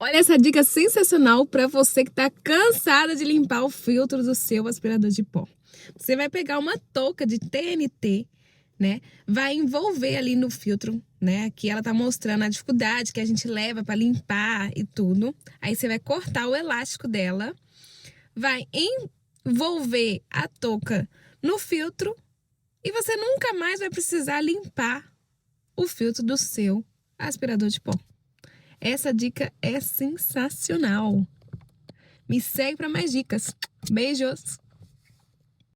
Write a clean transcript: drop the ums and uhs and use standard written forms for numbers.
Olha essa dica sensacional para você que está cansada de limpar o filtro do seu aspirador de pó. Você vai pegar uma touca de TNT, né? Vai envolver ali no filtro, né? Aqui ela tá mostrando a dificuldade que a gente leva para limpar e tudo. Aí você vai cortar o elástico dela, vai envolver a touca no filtro e você nunca mais vai precisar limpar o filtro do seu aspirador de pó. Essa dica é sensacional. Me segue para mais dicas. Beijos!